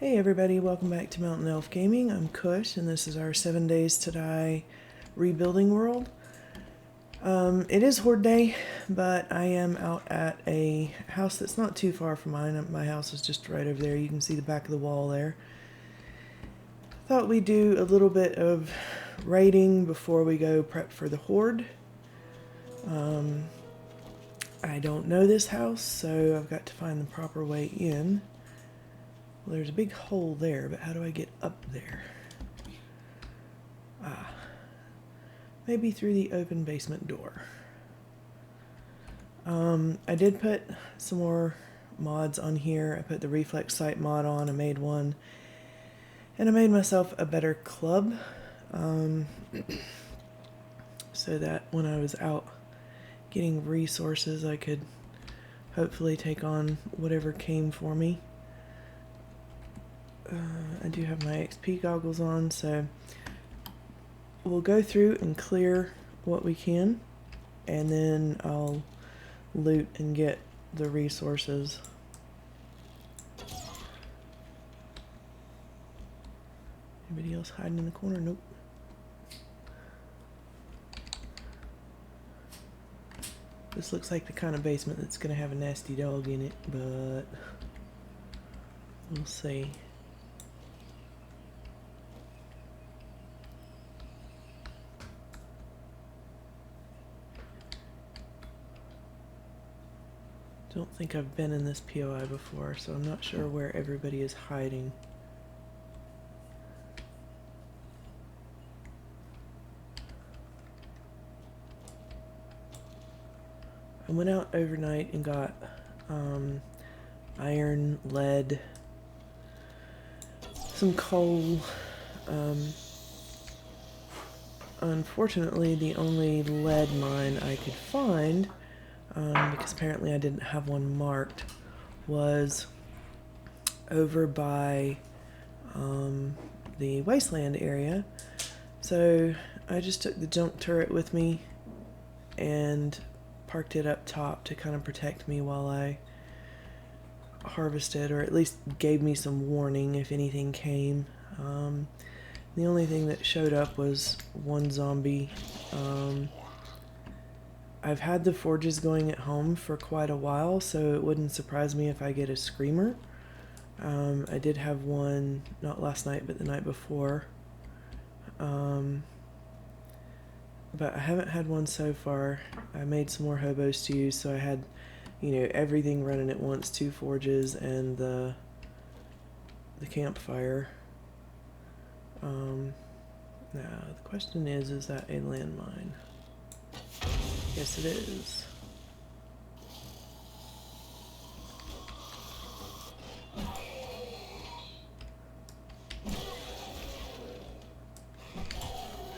Hey everybody, welcome back to Mountain Elf Gaming. I'm Kush and this is our 7 Days to Die rebuilding world. It is Horde Day, but I am out at a house that's not too far from mine. My house is just right over there. You can see the back of the wall there. Thought we'd do a little bit of raiding before we go prep for the Horde. I don't know this house, so I've got to find the proper way in. Well, there's a big hole there, but how do I get up there? Maybe through the open basement door. I did put some more mods on here. I put the reflex sight mod on, I made one. And I made myself a better club. So that when I was out getting resources, I could hopefully take on whatever came for me. I do have my XP goggles on, so we'll go through and clear what we can, and then I'll loot and get the resources. Anybody else hiding in the corner? Nope. This looks like the kind of basement that's going to have a nasty dog in it, but we'll see. Don't think I've been in this POI before, so I'm not sure where everybody is hiding. I went out overnight and got iron, lead, some coal. Unfortunately, the only lead mine I could find, because apparently I didn't have one marked, was over by the wasteland area. So I just took the junk turret with me and parked it up top to kind of protect me while I harvested, or at least gave me some warning if anything came. The only thing that showed up was one zombie. I've had the forges going at home for quite a while, so it wouldn't surprise me if I get a screamer. I did have one, not last night, but the night before. But I haven't had one so far. I made some more hobo stews, so I had, everything running at once, 2 forges and the campfire. Now, the question is that a landmine? Yes, it is.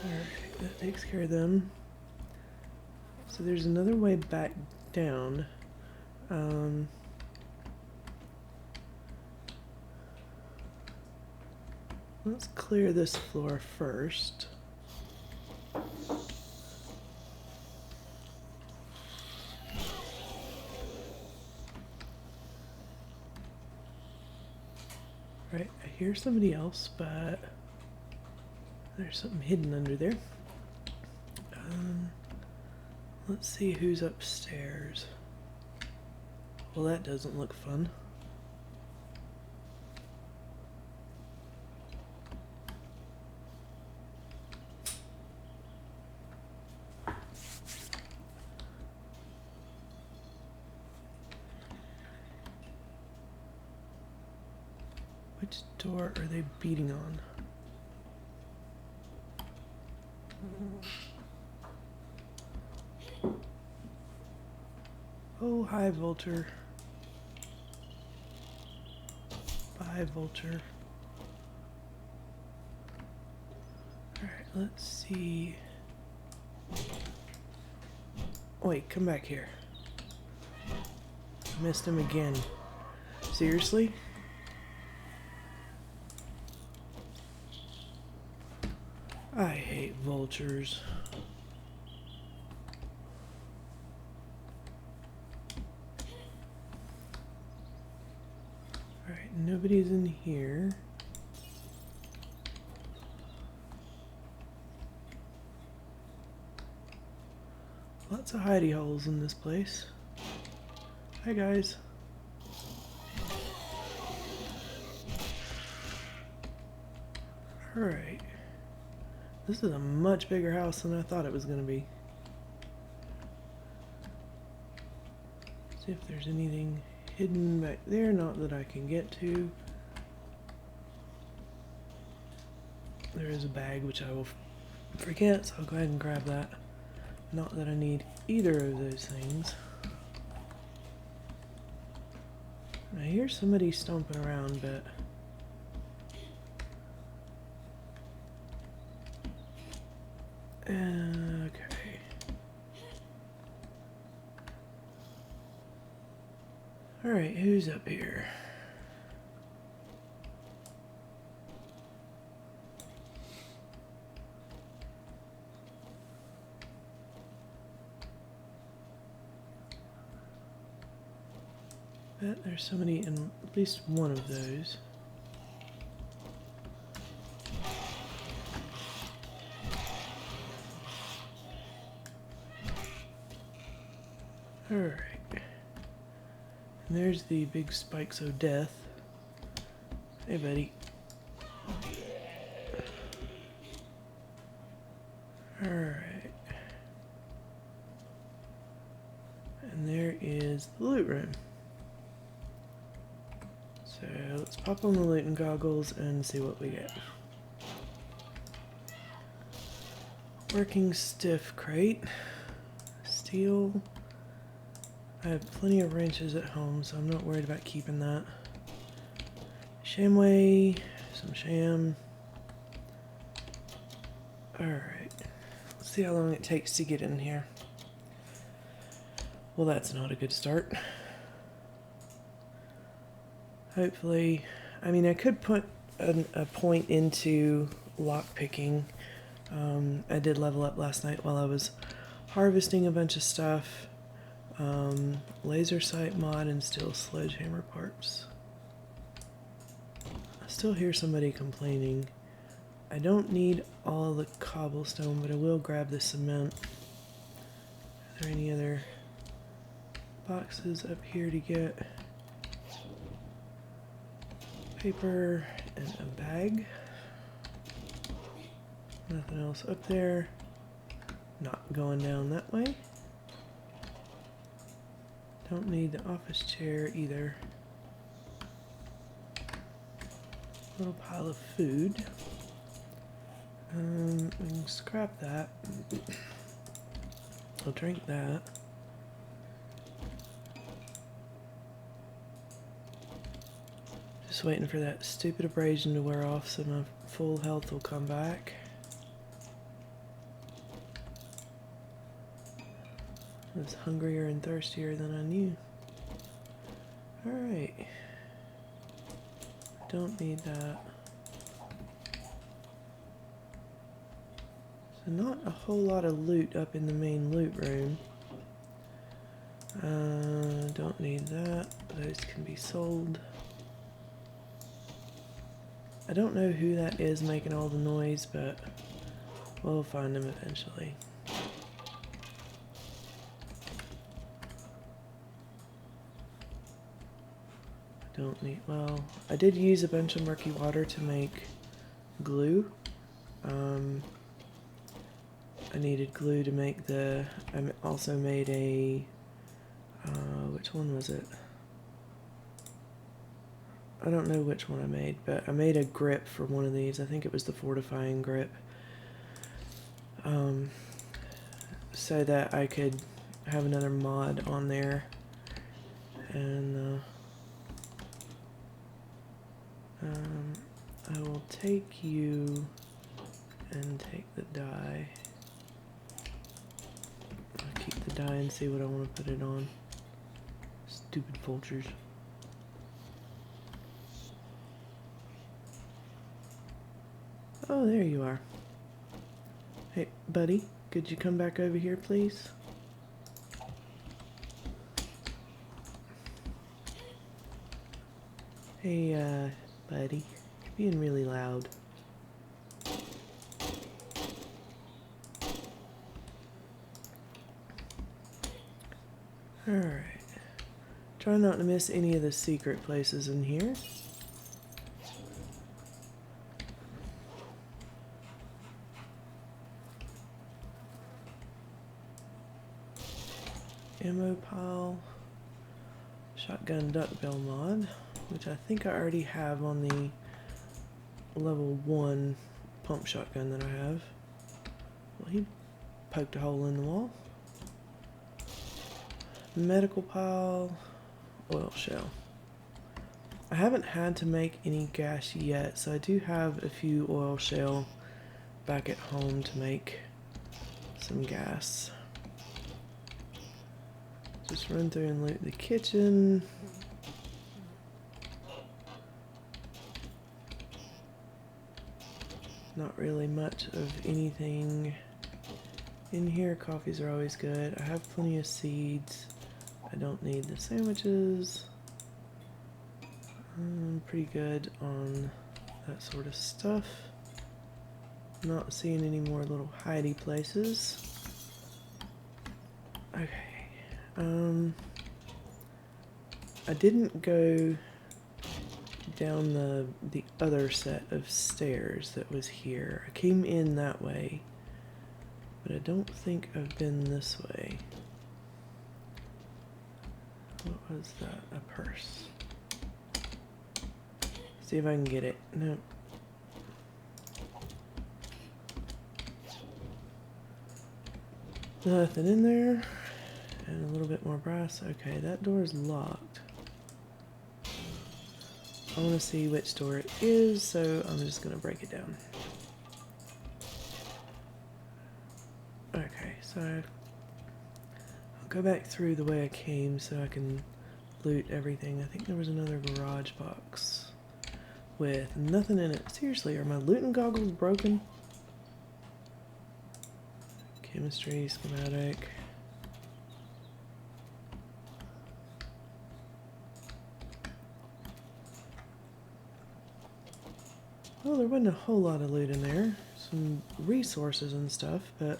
Alright, that takes care of them. So there's another way back down. Let's clear this floor first. Right, I hear somebody else, but there's something hidden under there. Let's see who's upstairs. Well, that doesn't look fun. Which door are they beating on? Oh, hi, Vulture. Bye, Vulture. Alright, let's see. Wait, come back here. Missed him again. Seriously? I hate vultures. Alright, nobody's in here. Lots of hidey holes in this place. Hi guys. Alright. This is a much bigger house than I thought it was going to be. See if there's anything hidden back there, not that I can get to. There is a bag which I will forget, so I'll go ahead and grab that. Not that I need either of those things. I hear somebody stomping around, but okay. Alright, who's up here? Bet there's somebody in at least one of those. Alright. And there's the big spikes of death. Hey, buddy. Alright. And there is the loot room. So let's pop on the looting goggles and see what we get. Working stiff crate. Steel. I have plenty of wrenches at home, so I'm not worried about keeping that. Shamway, some sham. Alright. Let's see how long it takes to get in here. Well, that's not a good start. Hopefully, I mean, I could put a point into lockpicking. I did level up last night while I was harvesting a bunch of stuff. Laser sight mod and still sledgehammer parts. I still hear somebody complaining. I don't need all the cobblestone, but I will grab the cement. Are there any other boxes up here to get? Paper and a bag. Nothing else up there. Not going down that way. Don't need the office chair either. Little pile of food. We can scrap that. I'll drink that. Just waiting for that stupid abrasion to wear off so my full health will come back. I was hungrier and thirstier than I knew. Alright. Don't need that. So not a whole lot of loot up in the main loot room. Don't need that. Those can be sold. I don't know who that is making all the noise, but we'll find them eventually. Don't need, well, I did use a bunch of murky water to make glue. I needed glue to make the, I also made a, which one was it? I don't know which one I made, but I made a grip for one of these. I think it was the fortifying grip. So that I could have another mod on there. And, I will take you and take the dye. I'll keep the dye and see what I want to put it on. Stupid vultures. Oh, there you are. Hey, buddy, could you come back over here, please? Hey, buddy. You're being really loud. Alright. Try not to miss any of the secret places in here. Ammo pile. Shotgun duckbill mod, which I think I already have on the level 1 pump shotgun that I have. Well, he poked a hole in the wall. Medical pile. Oil shell. I haven't had to make any gas yet, so I do have a few oil shell back at home to make some gas. Just run through and loot the kitchen. Not really much of anything in here. Coffees are always good. I have plenty of seeds. I don't need the sandwiches. I'm pretty good on that sort of stuff. Not seeing any more little hidey places. Okay. I didn't go down the other set of stairs that was here. I came in that way, but I don't think I've been this way. What was that? A purse. See if I can get it. No. Nothing in there. And a little bit more brass. Okay, that door is locked. I want to see which door it is, so I'm just going to break it down. Okay, so I'll go back through the way I came so I can loot everything. I think there was another garage box with nothing in it. Seriously, are my looting goggles broken? Chemistry, schematic. Well, there wasn't a whole lot of loot in there. Some resources and stuff, but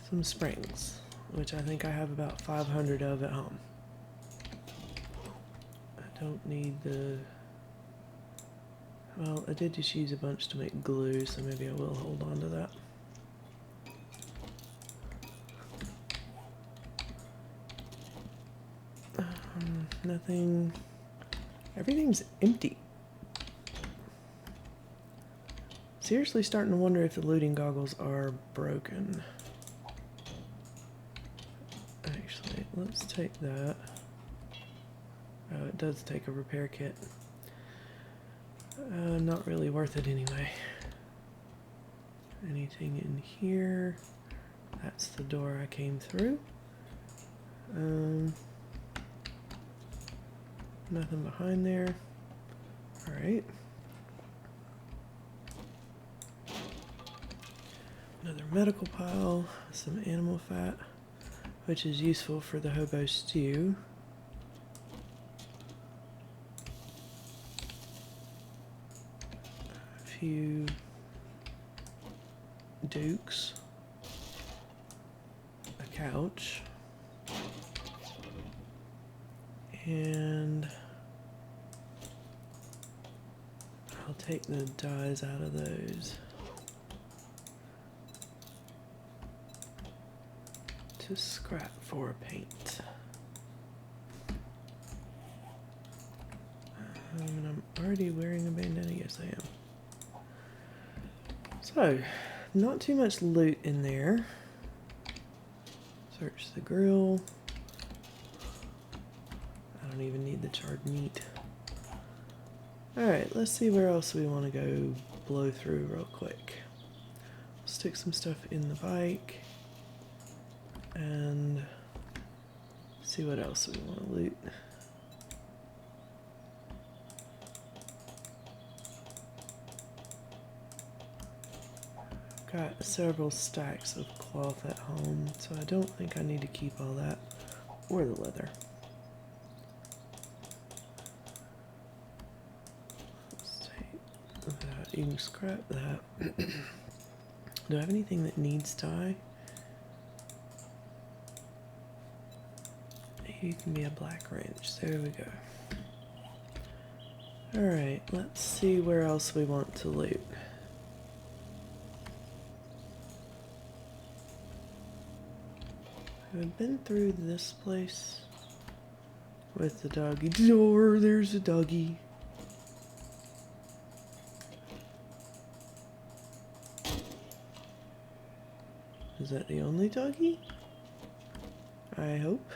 some springs, which I think I have about 500 of at home. I don't need the... Well, I did just use a bunch to make glue, so maybe I will hold on to that. Nothing... Everything's empty. Seriously starting to wonder if the looting goggles are broken. Actually, let's take that. Oh, it does take a repair kit. Not really worth it anyway. Anything in here? That's the door I came through. Nothing behind there. Alright. Another medical pile, some animal fat, which is useful for the hobo stew. A few dukes. A couch. And I'll take the dyes out of those to scrap for paint. And I'm already wearing a bandana. Yes, I am. So, not too much loot in there. Search the grill. I don't even need the charred meat. Alright, let's see where else we want to go blow through real quick. Stick some stuff in the bike and see what else we want to loot. Got several stacks of cloth at home, so I don't think I need to keep all that or the leather. that. You can scrap that. Do I have anything that needs dye? You can be a black wrench. There we go. Alright, let's see where else we want to loot. I've been through this place with the doggy door. There's a doggy. Is that the only doggy? I hope.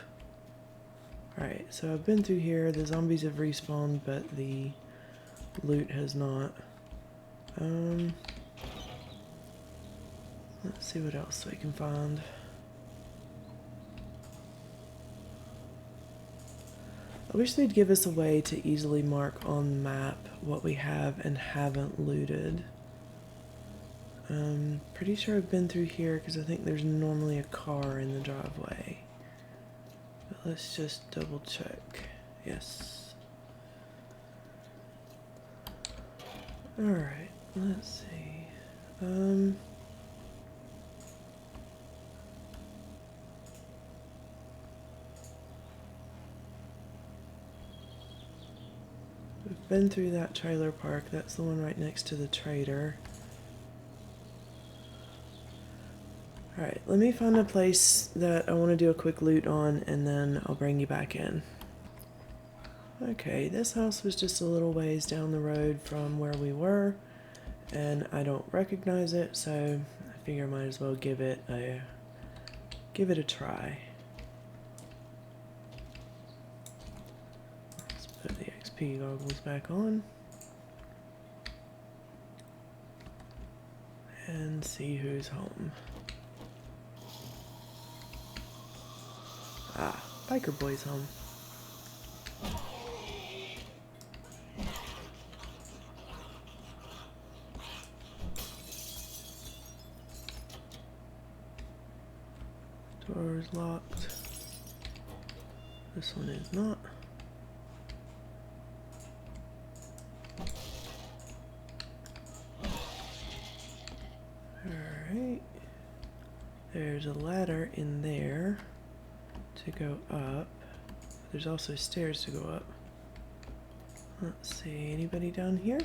Alright, so I've been through here. The zombies have respawned, but the loot has not. Let's see what else we can find. I wish they'd give us a way to easily mark on the map what we have and haven't looted. Pretty sure I've been through here because I think there's normally a car in the driveway. But let's just double check. Yes. Alright, let's see. We've been through that trailer park. That's the one right next to the trader. Alright, let me find a place that I want to do a quick loot on, and then I'll bring you back in. Okay, this house was just a little ways down the road from where we were, and I don't recognize it, so I figure I might as well give it a try. Let's put the XP goggles back on and see who's home. Ah, Biker Boy's home. Door is locked. This one is not. Alright. There's a ladder in there to go up. There's also stairs to go up. Let's see, anybody down here?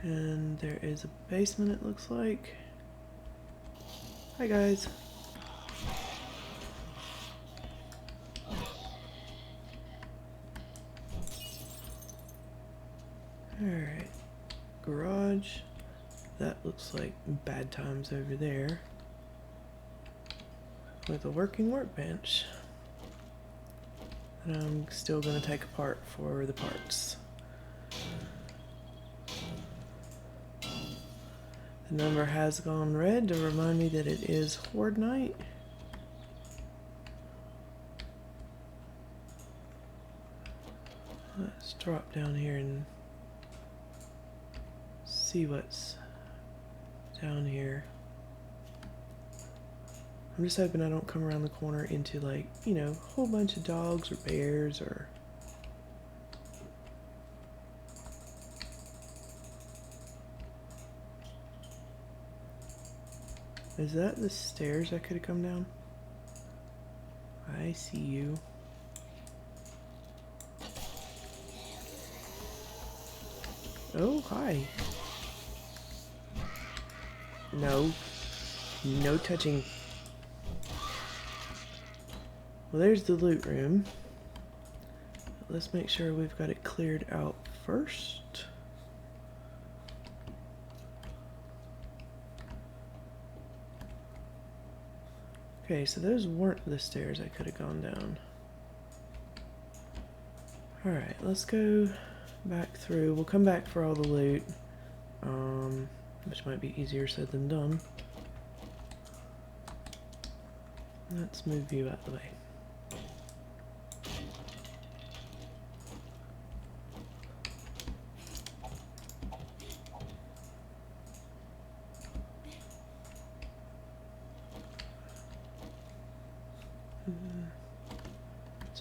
And there is a basement, it looks like. Hi guys. Alright, garage. That looks like bad times over there. With a working workbench that I'm still going to take apart for the parts. The number has gone red to remind me that it is Horde night. Let's drop down here and see what's down here. I'm just hoping I don't come around the corner into, like, you know, a whole bunch of dogs or bears or... Is that the stairs I could have come down? I see you. Oh, hi. No. No touching. Well, there's the loot room. Let's make sure we've got it cleared out first. Okay, so those weren't the stairs I could have gone down. Alright, let's go back through. We'll come back for all the loot, which might be easier said than done. Let's move you out of the way.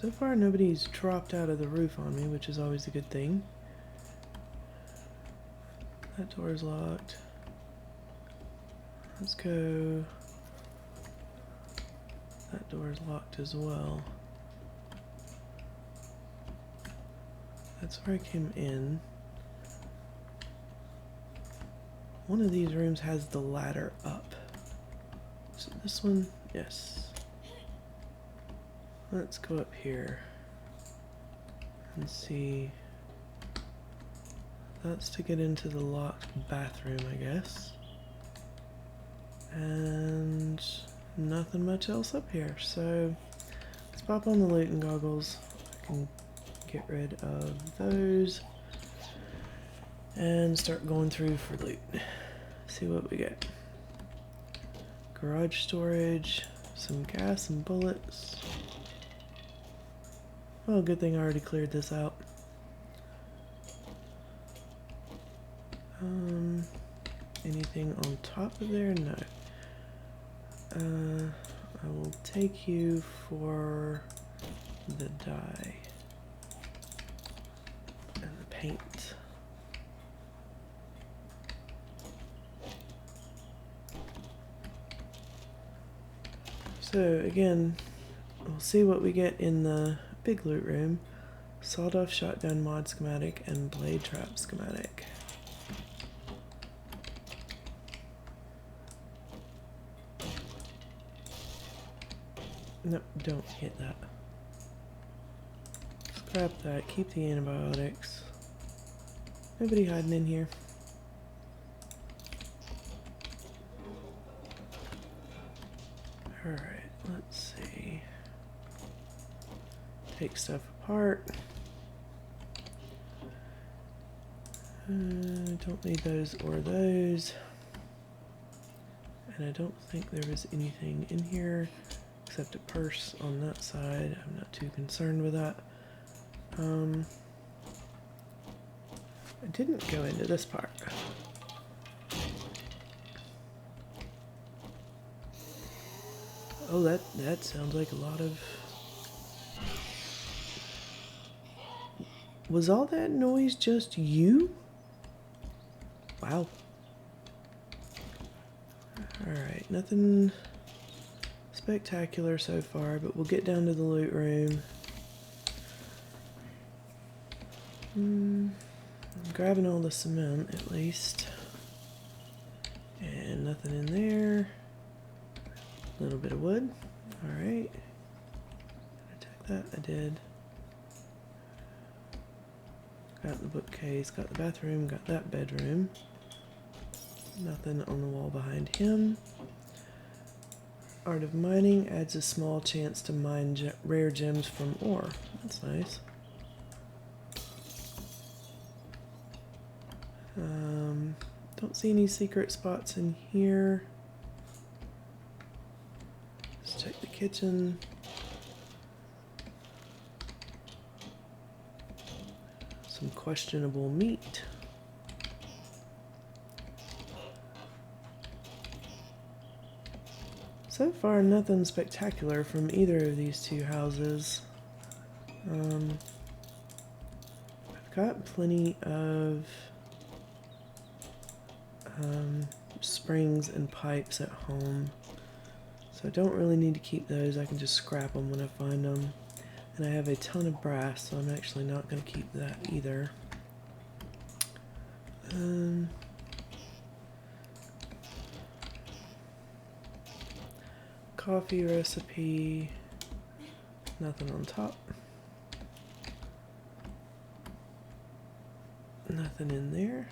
So far nobody's dropped out of the roof on me, which is always a good thing. That door's locked. Let's go. That door's locked as well. That's where I came in. One of these rooms has the ladder up. So this one, yes. Let's go up here and see. That's to get into the locked bathroom, I guess. And nothing much else up here. So let's pop on the looting goggles. I can get rid of those and start going through for loot. See what we get. Garage storage, some gas and bullets. Well, good thing I already cleared this out. Anything on top of there? No. I will take you for the dye and the paint. So again, we'll see what we get in the big loot room. Sawed-off shotgun mod schematic and blade trap schematic. Nope, don't hit that. Scrap that, keep the antibiotics. Nobody hiding in here. Alright, let's see. Take stuff apart. Don't need those or those. And I don't think there was anything in here except a purse on that side. I'm not too concerned with that. I didn't go into this part. Oh, that sounds like a lot of... Was all that noise just you? Wow. Alright, nothing spectacular so far, but we'll get down to the loot room. I'm grabbing all the cement at least. And nothing in there. A little bit of wood. Alright. Did I take that? I did. Got the bookcase, got the bathroom, got that bedroom. Nothing on the wall behind him. Art of mining adds a small chance to mine rare gems from ore. That's nice. Don't see any secret spots in here. Let's check the kitchen. Some questionable meat. So far, nothing spectacular from either of these two houses. I've got plenty of springs and pipes at home, so I don't really need to keep those. I can just scrap them when I find them. And I have a ton of brass, so I'm actually not going to keep that either. Coffee recipe, nothing on top. Nothing in there.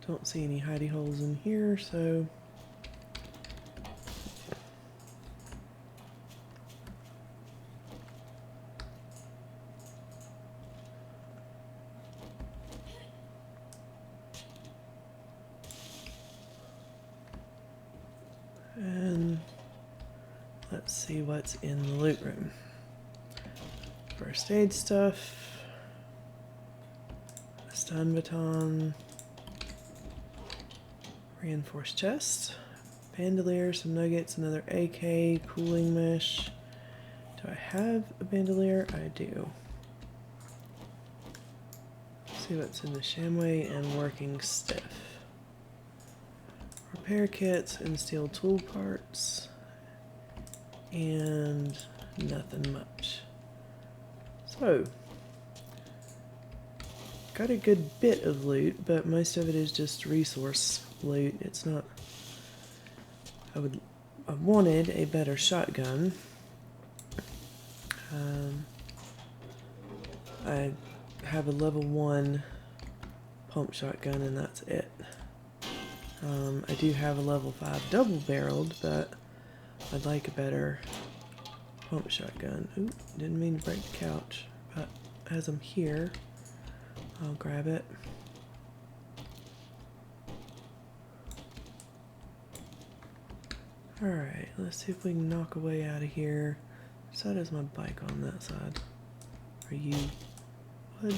Don't see any hidey holes in here, so and let's see what's in the loot room. First aid stuff. stun baton, reinforced chest, bandolier, some nuggets, another AK, cooling mesh. Do I have a bandolier? I do. Let's see what's in the Shamway and working stiff. Repair kits and steel tool parts, and nothing much. So, got a good bit of loot, but most of it is just resource loot. It's not... I wanted a better shotgun. I have a level 1 pump shotgun and that's it. I do have a level 5 double barreled, but I'd like a better pump shotgun. Ooh, didn't mean to break the couch, but as I'm here, I'll grab it. Alright, let's see if we can knock a way out of here. Which side is my bike on that side? Are you wood?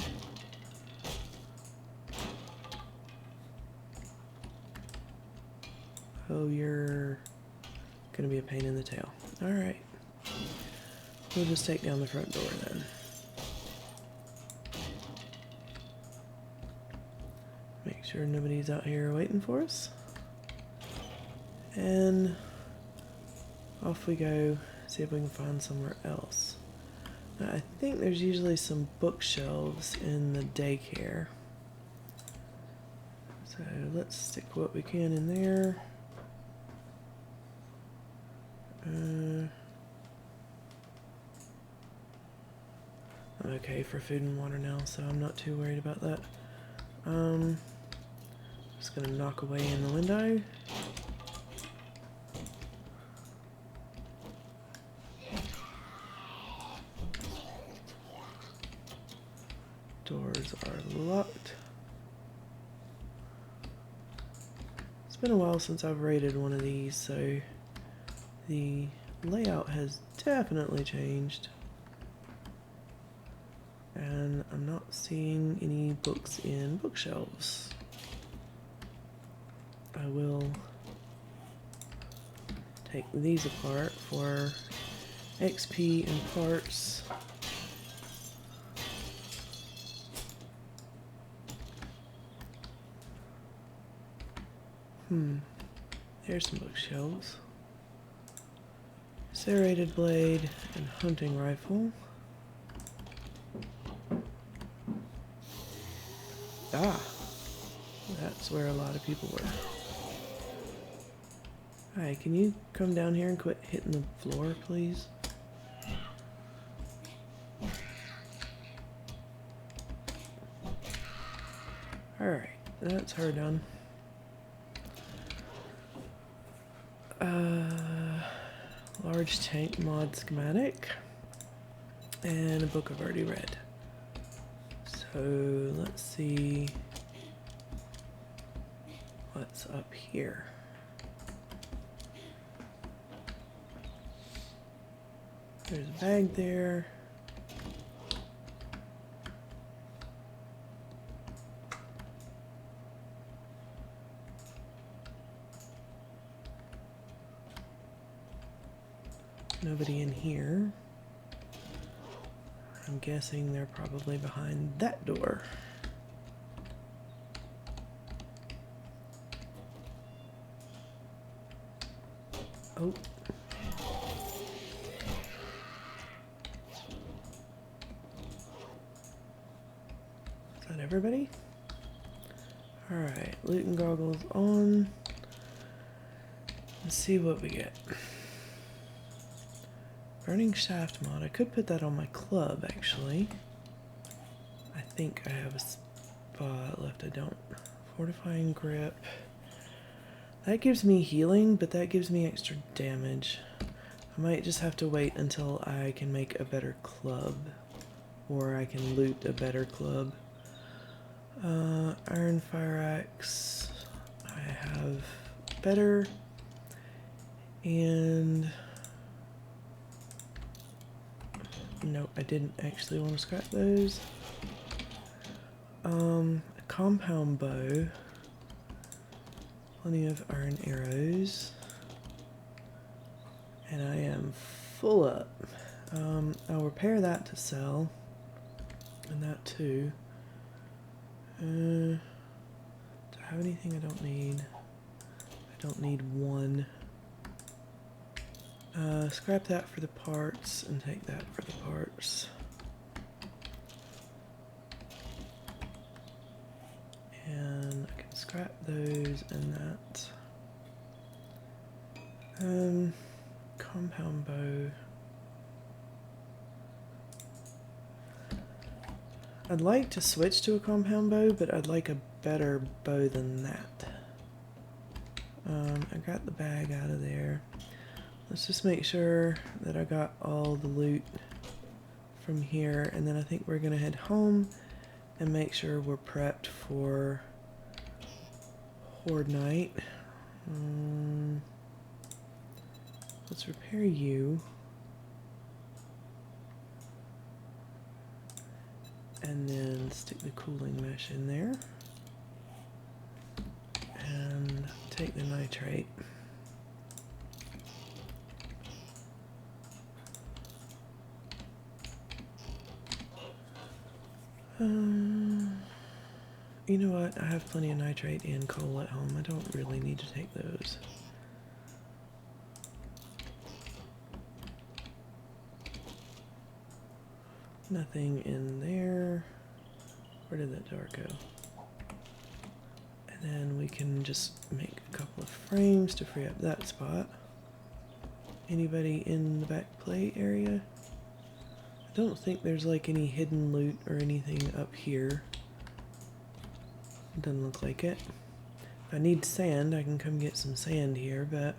Oh, you're gonna be a pain in the tail. Alright. We'll just take down the front door then. Make sure nobody's out here waiting for us. And off we go, see if we can find somewhere else. Now, I think there's usually some bookshelves in the daycare. So let's stick what we can in there. I'm okay for food and water now, so I'm not too worried about that. Just gonna knock away in the window. Doors are locked. It's been a while since I've raided one of these, so the layout has definitely changed. And I'm not seeing any books in bookshelves. I will take these apart for XP and parts. There's some bookshelves. Serrated blade and hunting rifle. Ah, that's where a lot of people were. Hi, can you come down here and quit hitting the floor, please? Alright, that's her done. Large tank mod schematic. And a book I've already read. So let's see what's up here. There's a bag there. Nobody in here. I'm guessing they're probably behind that door. Oh. Is that everybody? Alright, looting goggles on. Let's see what we get. Burning shaft mod. I could put that on my club, actually. I think I have a spot left. I don't. Fortifying grip. That gives me healing, but that gives me extra damage. I might just have to wait until I can make a better club. Or I can loot a better club. Iron fire axe. I have better. And... no, I didn't actually want to scrap those. A compound bow, plenty of iron arrows, and I am full up. I'll repair that to sell, and that too. Do I have anything I don't need? I don't need one. Scrap that for the parts and take that for the parts. And I can scrap those and that. Compound bow. I'd like to switch to a compound bow, but I'd like a better bow than that. I got the bag out of there. Let's just make sure that I got all the loot from here, and then I think we're gonna head home and make sure we're prepped for Horde Night. Let's repair you. And then stick the cooling mesh in there. And take the nitrate. You know what? I have plenty of nitrate and coal at home. I don't really need to take those. Nothing in there. Where did that jar go? And then we can just make a couple of frames to free up that spot. Anybody in the back play area? I don't think there's like any hidden loot or anything up here. Doesn't look like it. If I need sand, I can come get some sand here, but...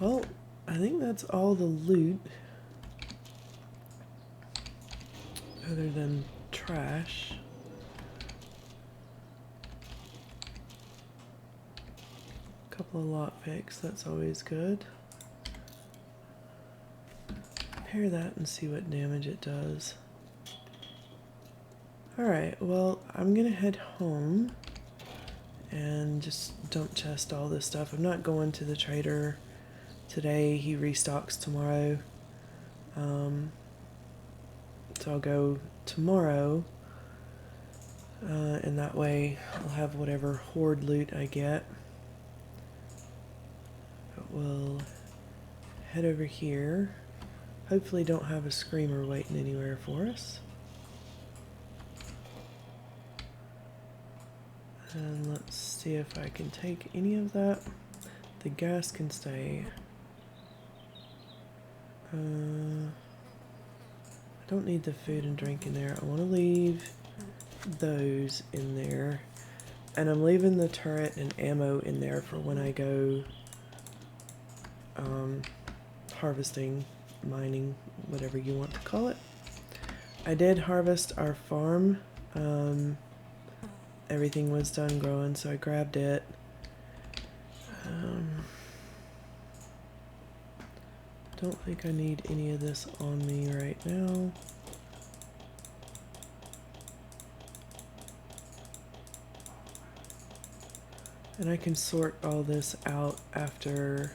Well, I think that's all the loot. Other than trash. A couple of lockpicks, that's always good. Repair that and see what damage it does. Alright, well, I'm gonna head home and just dump chest all this stuff. I'm not going to the trader today. He restocks tomorrow. So I'll go tomorrow, and that way I'll have whatever horde loot I get. But we'll head over here. Hopefully don't have a screamer waiting anywhere for us. And let's see if I can take any of that. The gas can stay. I don't need the food and drink in there. I want to leave those in there. And I'm leaving the turret and ammo in there for when I go harvesting, mining, whatever you want to call it. I did harvest our farm. Everything was done growing, so I grabbed it. Don't think I need any of this on me right now. And I can sort all this out after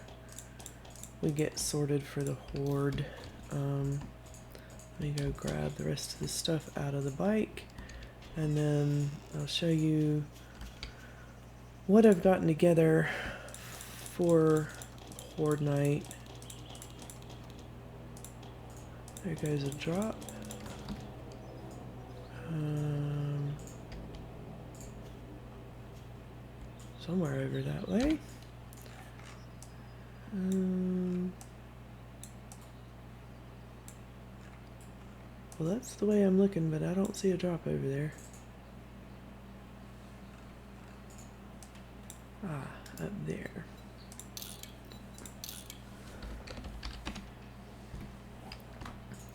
we get sorted for the horde. Let me go grab the rest of the stuff out of the bike, and then I'll show you what I've gotten together for Horde Night. There goes a drop. Somewhere over that way. Well, that's the way I'm looking, but I don't see a drop over there. Ah, up there.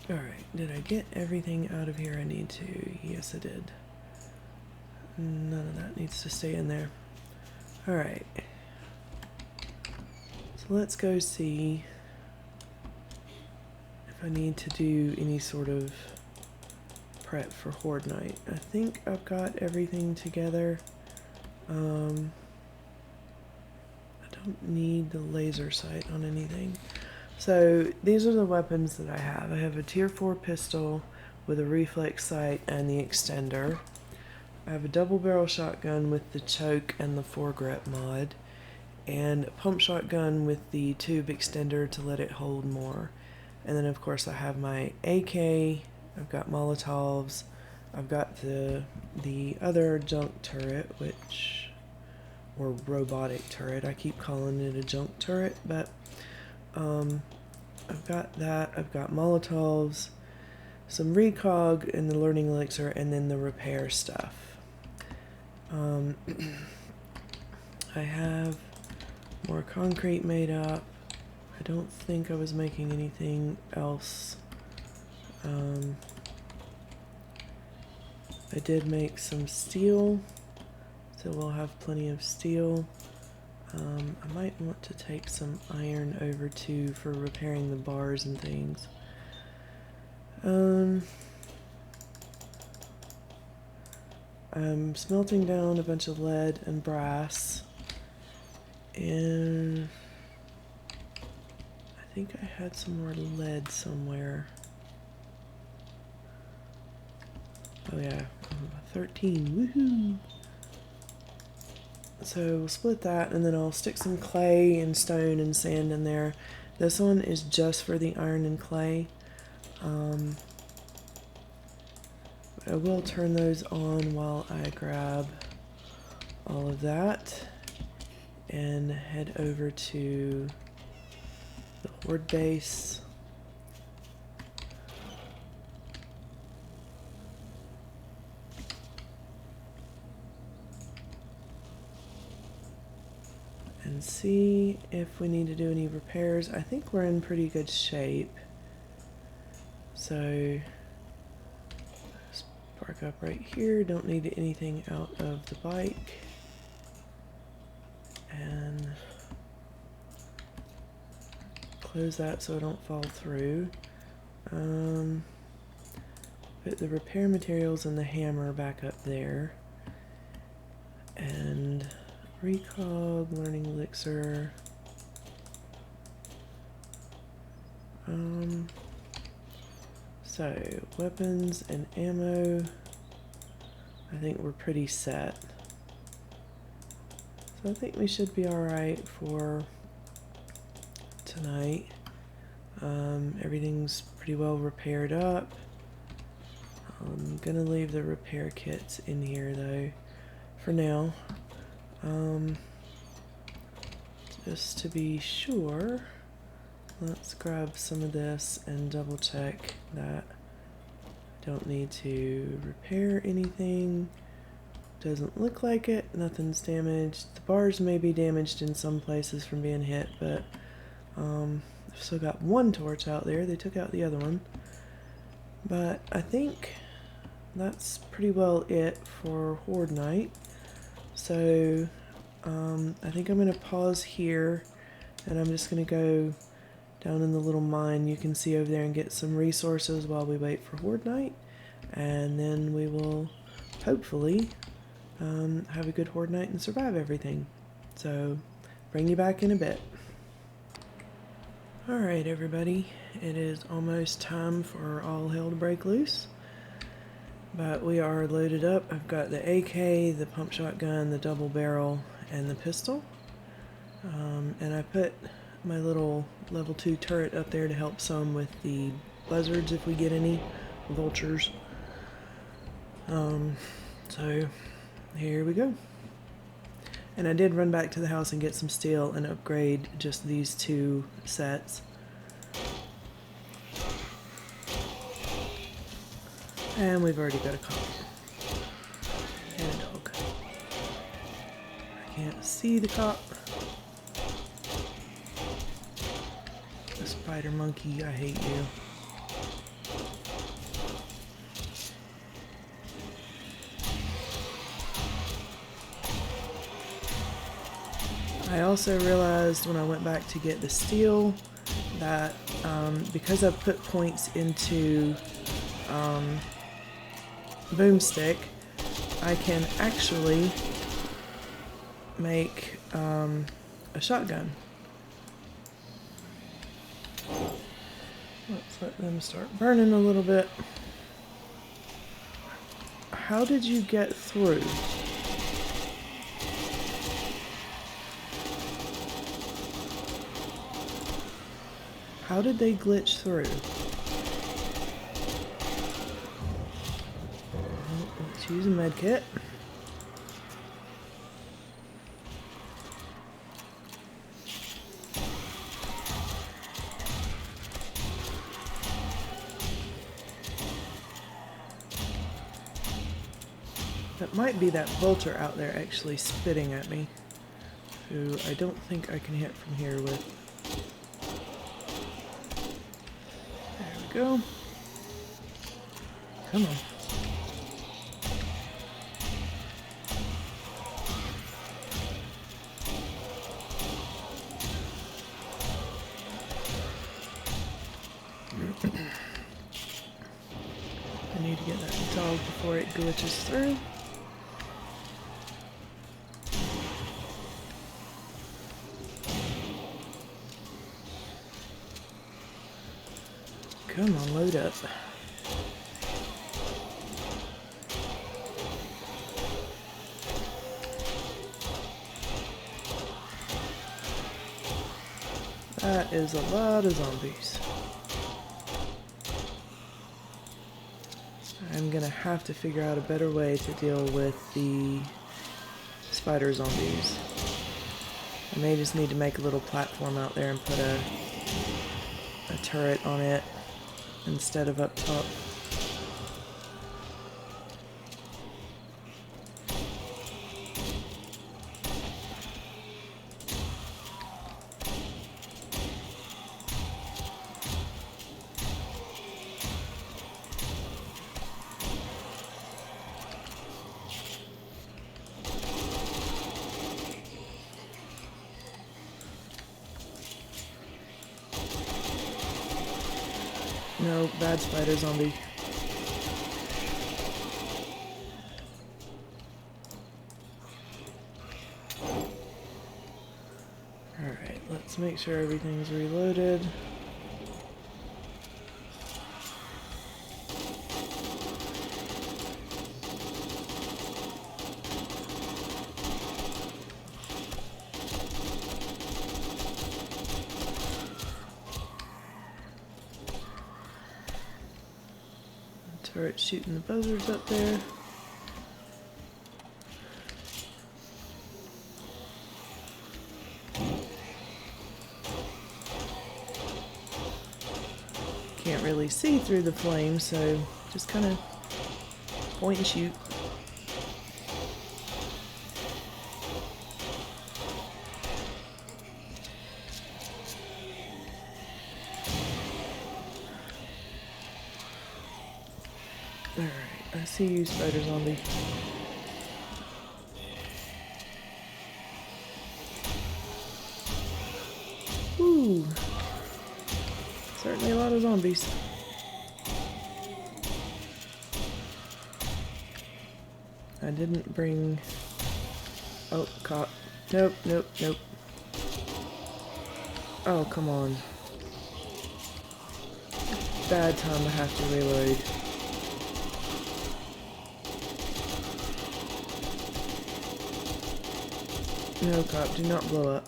Alright, did I get everything out of here I need to? Yes, I did. None of that needs to stay in there. Alright. So let's go see if I need to do any sort of prep for Horde Night. I think I've got everything together. I don't need the laser sight on anything. So these are the weapons that I have. I have a tier 4 pistol with a reflex sight and the extender. I have a double barrel shotgun with the choke and the foregrip mod, and a pump shotgun with the tube extender to let it hold more. And then of course I have my AK, I've got Molotovs, I've got the other junk turret, or robotic turret, I keep calling it a junk turret, but I've got that, I've got Molotovs, some recog and the learning elixir, and then the repair stuff. I have more concrete made up. I don't think I was making anything else. I did make some steel, so we'll have plenty of steel. I might want to take some iron over too for repairing the bars and things. I'm smelting down a bunch of lead and brass, and I think I had some more lead somewhere. Oh yeah, 13, woohoo! So we'll split that, and then I'll stick some clay and stone and sand in there. This one is just for the iron and clay. I will turn those on while I grab all of that and head over to the Horde base. And see if we need to do any repairs. I think we're in pretty good shape. So park up right here, don't need anything out of the bike. And close that so I don't fall through. Put the repair materials and the hammer back up there. And recog, learning elixir. So weapons and ammo, I think we're pretty set. So I think we should be alright for tonight. Everything's pretty well repaired up. I'm gonna leave the repair kits in here though for now. Just to be sure, let's grab some of this and double check that I don't need to repair anything. Doesn't look like it, nothing's damaged. The bars may be damaged in some places from being hit, but I've still got one torch out there. They took out the other one. But I think that's pretty well it for Horde Night. So I think I'm going to pause here, and I'm just going to go down in the little mine you can see over there and get some resources while we wait for Horde Night, and then we will hopefully have a good Horde Night and survive everything. So bring you back in a bit. Alright everybody, it is almost time for all hell to break loose. But we are loaded up. I've got the AK, the pump shotgun, the double barrel, and the pistol. And I put my little level 2 turret up there to help some with the buzzards if we get any, vultures. So here we go. And I did run back to the house and get some steel and upgrade just these 2 sets. And we've already got a cop. And a dog. I can't see the cop. The spider monkey, I hate you. I also realized when I went back to get the steel that because I put points into boomstick, I can actually make a shotgun. Let's let them start burning a little bit. How did you get through? How did they glitch through? Let's use a med kit. That might be that vulture out there actually spitting at me, who I don't think I can hit from here with. There we go. Come on. I need to get that dog before it glitches through. Come on, load up. That is a lot of zombies. I'm gonna have to figure out a better way to deal with the spider zombies. I may just need to make a little platform out there and put a turret on it instead of up top. No, bad spider zombie. Alright, let's make sure everything's reloaded. Turret shooting the buzzards up there. Can't really see through the flames, so just kind of point and shoot. Alright, I see you, spider zombie. Ooh. Certainly a lot of zombies. I didn't bring... Oh, caught. Nope, nope, nope. Oh, come on. Bad time to have to reload. No, cop, do not blow up.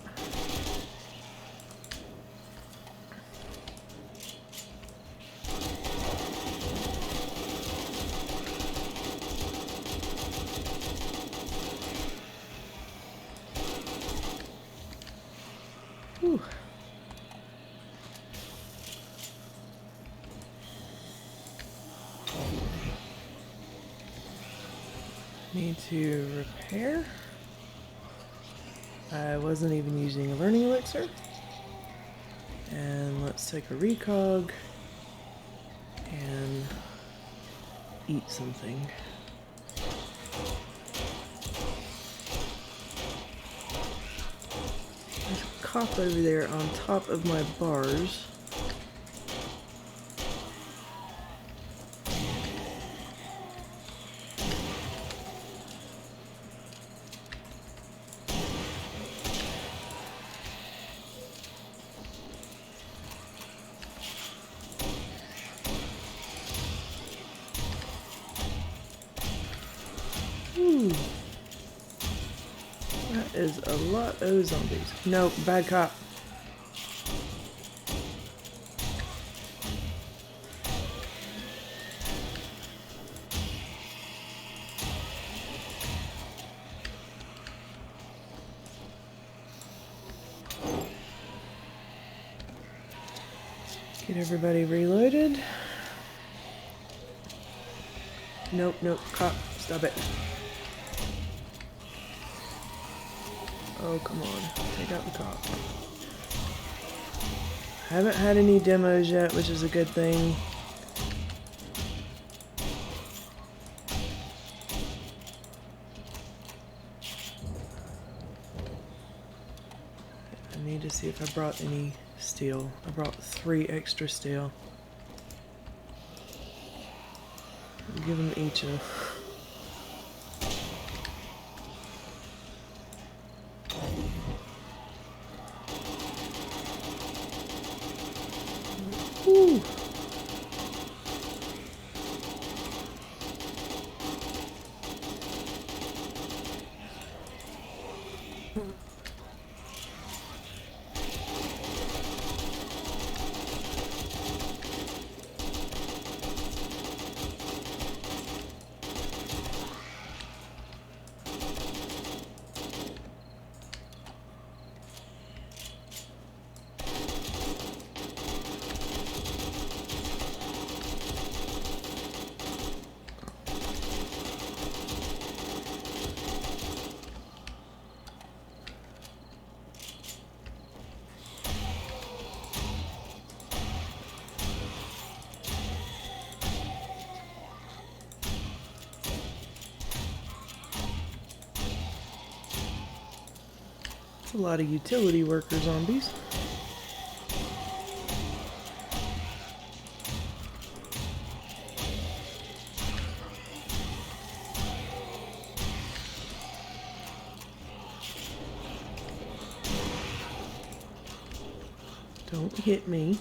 Whew. Need to repair. I wasn't even using a learning elixir. And let's take a recog and eat something. There's a cop over there on top of my bars. is a lot of zombies. No, bad cop. Get everybody reloaded. Nope, nope, cop, stop it. Oh, come on, take out the cop. Haven't had any demos yet, which is a good thing. I need to see if I brought any steel. I brought 3 extra steel. I'll give them each a... Woo! That's a lot of utility worker zombies. Don't hit me.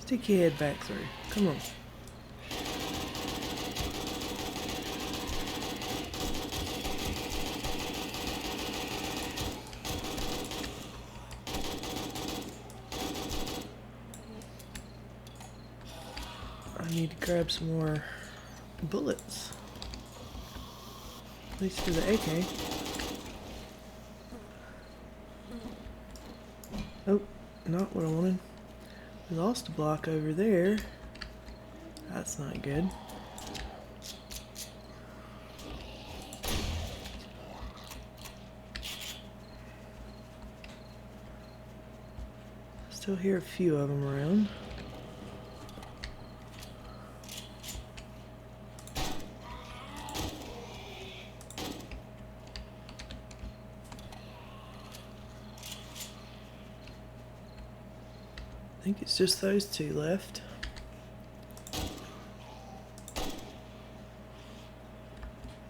Stick your head back through. Come on. I need to grab some more bullets. At least for the AK. Oh, not what I wanted. We lost a block over there. That's not good. Still hear a few of them around. I think it's just those 2 left.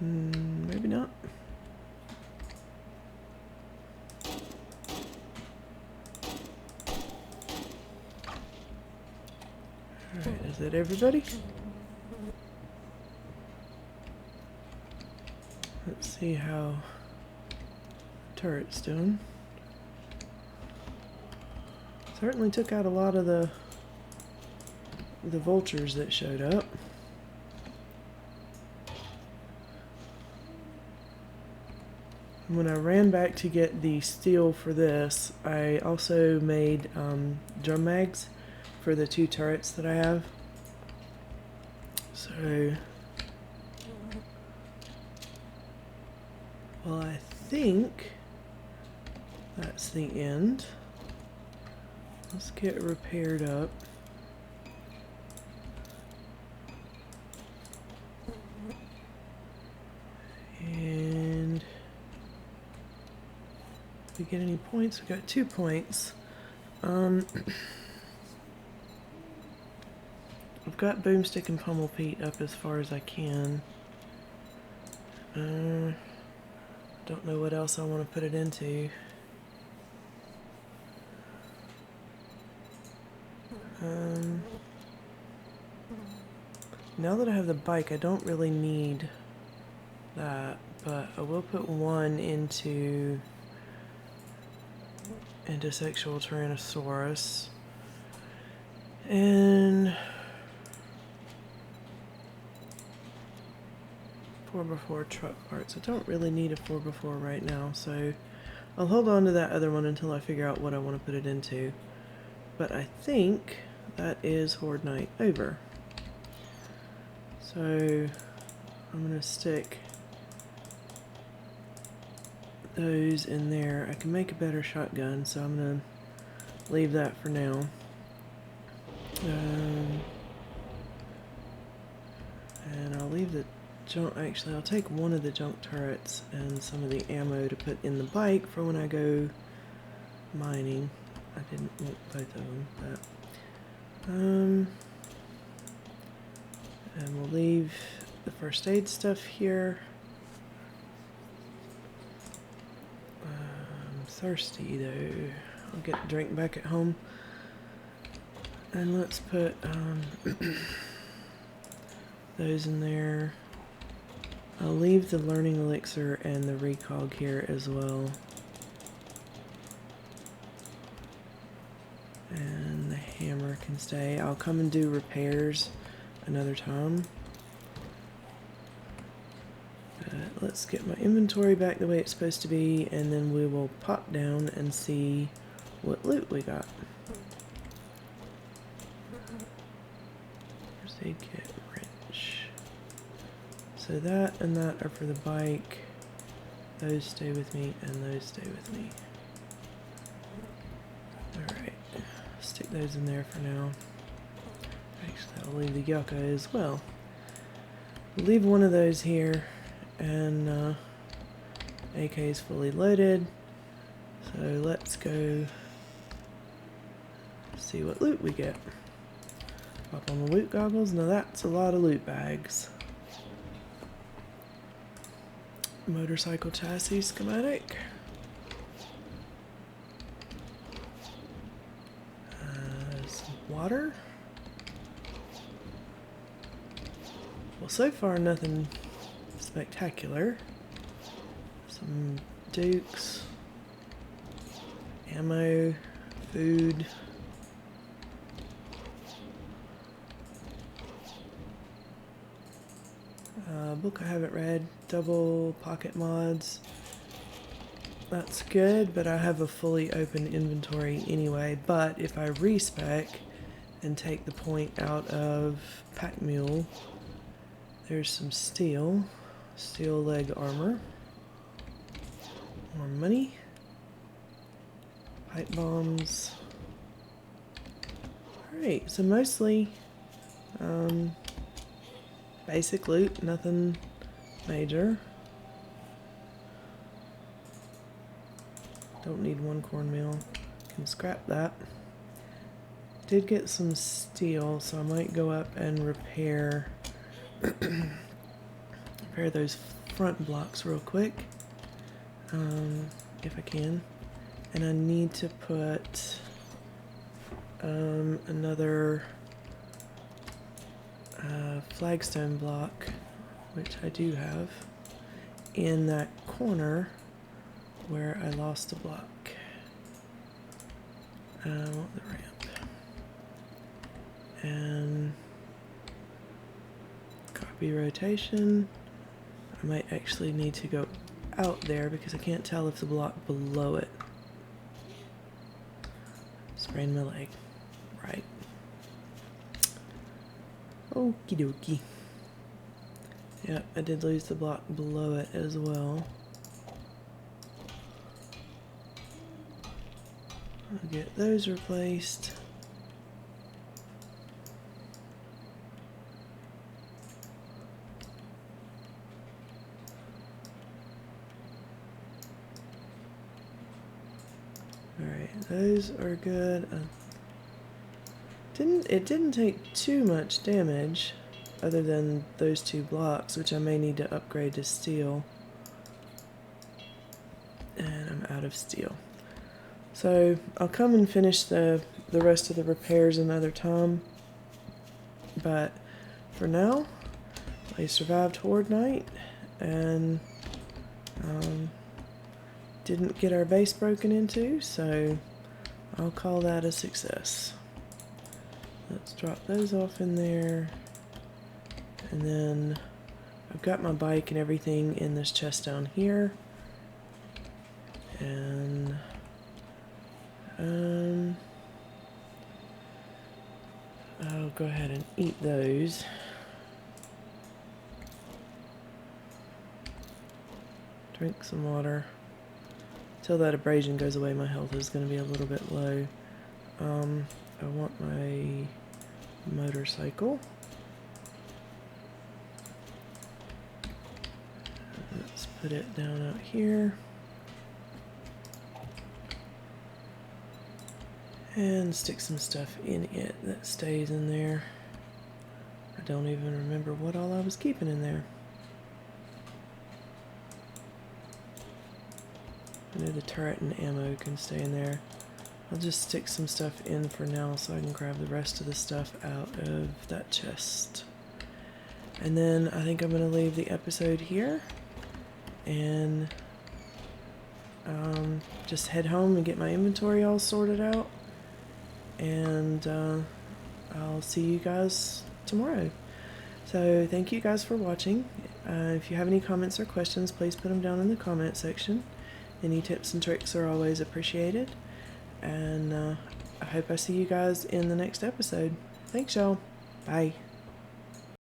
Maybe not. Alright, is that everybody? Let's see how the turret's doing. Certainly took out a lot of the vultures that showed up. When I ran back to get the steel for this, I also made drum mags for the 2 turrets that I have. So Well, I think that's the end. Let's get repaired up. And if we get any points, we got 2 points. I've got Boomstick and Pummel Pete up as far as I can. Don't know what else I want to put it into. Now that I have the bike, I don't really need that, but I will put one into Sexual Tyrannosaurus. And 4x4 truck parts. I don't really need a 4x4 right now, so I'll hold on to that other one until I figure out what I want to put it into. But I think that is Horde Night over. So I'm going to stick those in there. I can make a better shotgun, so I'm going to leave that for now. And I'll leave the junk. Actually, I'll take one of the junk turrets and some of the ammo to put in the bike for when I go mining. I didn't want both of them, but and we'll leave the first aid stuff here. I'm thirsty though. I'll get a drink back at home. And let's put those in there. I'll leave the learning elixir and the recog here as well. And the hammer can stay. I'll come and do repairs another time. Let's get my inventory back the way it's supposed to be, and then we will pop down and see what loot we got. First aid kit, wrench. So that and that are for the bike. Those stay with me, and those stay with me. Alright, stick those in there for now. Actually, I'll leave the yucca as well. Leave one of those here, and AK is fully loaded. So let's go see what loot we get. Pop on the loot goggles. Now that's a lot of loot bags. Motorcycle chassis schematic. Some water. Well, so far nothing spectacular. Some dukes, ammo, food. Book I haven't read, double pocket mods. That's good, but I have a fully open inventory anyway. But if I respec and take the point out of Pack Mule, there's some steel leg armor, more money, pipe bombs. Alright, so mostly basic loot, nothing major. Don't need one cornmeal, can scrap that. Did get some steel, so I might go up and repair those front blocks real quick, if I can. And I need to put another flagstone block, which I do have, in that corner where I lost a block. I want the ramp. And copy rotation. I might actually need to go out there because I can't tell if the block below it. Sprained my leg. Right. Okie dokie. Yep, I did lose the block below it as well. I'll get those replaced. Alright, those are good. It didn't take too much damage other than those 2 blocks, which I may need to upgrade to steel. And I'm out of steel. So I'll come and finish the rest of the repairs another time. But for now, I survived Horde Night and didn't get our base broken into, so I'll call that a success. Let's drop those off in there. And then I've got my bike and everything in this chest down here. And I'll go ahead and eat those. Drink some water. Till that abrasion goes away, my health is going to be a little bit low. I want my motorcycle. Let's put it down out here. And stick some stuff in it that stays in there. I don't even remember what all I was keeping in there. I know the turret and ammo can stay in there. I'll just stick some stuff in for now so I can grab the rest of the stuff out of that chest. And then I think I'm going to leave the episode here and just head home and get my inventory all sorted out. And I'll see you guys tomorrow. So thank you guys for watching. If you have any comments or questions, please put them down in the comment section. Any tips and tricks are always appreciated. And I hope I see you guys in the next episode. Thanks, y'all. Bye.